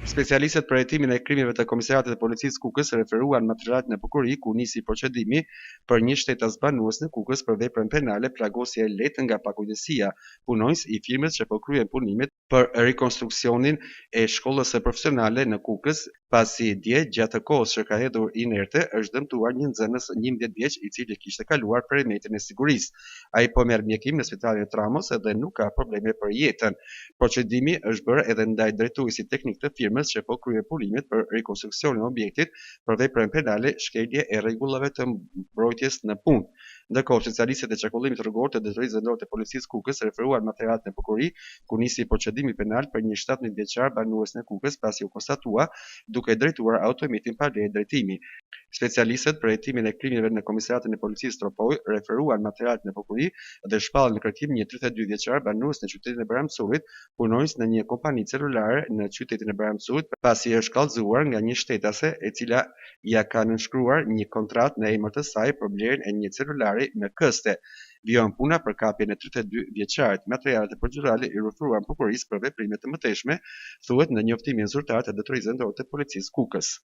Specialistët për hetimin e krimeve të Komisariatit të Policisë Kukës referuan materialet në prokurori ku nisi procedimi për një shtetas banues në Kukës për veprën penale plagosje e lehtë nga pakujdesia, punonjës i firmës që po kryen punimet për rikonstruksionin e shkollës së profesionale në Kukës, pasi dje gjatë kohës që ka hedhur inerte është dëmtuar një nxënës 11 vjeç i cili kishte kaluar perimetrin e sigurisë. Ai po merr mjekim në spitalin e Tramos dhe nuk ka probleme për jetën. Procedimi është bërë edhe ndaj drejtuesit teknik të firmës që po krye punimet për rikonstruksionin e objektit për veprën penale shkelje e rregullave të mbrojtjes në punë. Ndërkohë, specialistët e çarkullimit rrugor të Drejtorisë Vendore të Policisë Kukës referuan materialet në prokurori ku nisi procedimi penal për një 17 vjeçar banues në Kukës pasi u konstatua duke drejtuar automjetin pa leje drejtimi. Specialistët për hetimin e krimeve në Komisariatin e Policisë Tropoj referuan materialet në prokurori dhe shpallën në kërkim një 32 vjeçar banues në qytetin e Bramsurit, punonjës në një kompani celulare në qytetin e Bramsurit, pasi është kallëzuar nga një shtetase e cila ja ka nënshkruar një kontratë në emër të saj për blerjen e një celulari me këste. Vijon puna për kapjen e 32 vjeçarit. Materialet e procedurale i ofruan prokurorisë për veprime të mëtejshme, thuhet në njoftimin zyrtar të Drejtorisë Vendore të Policisë Kukës.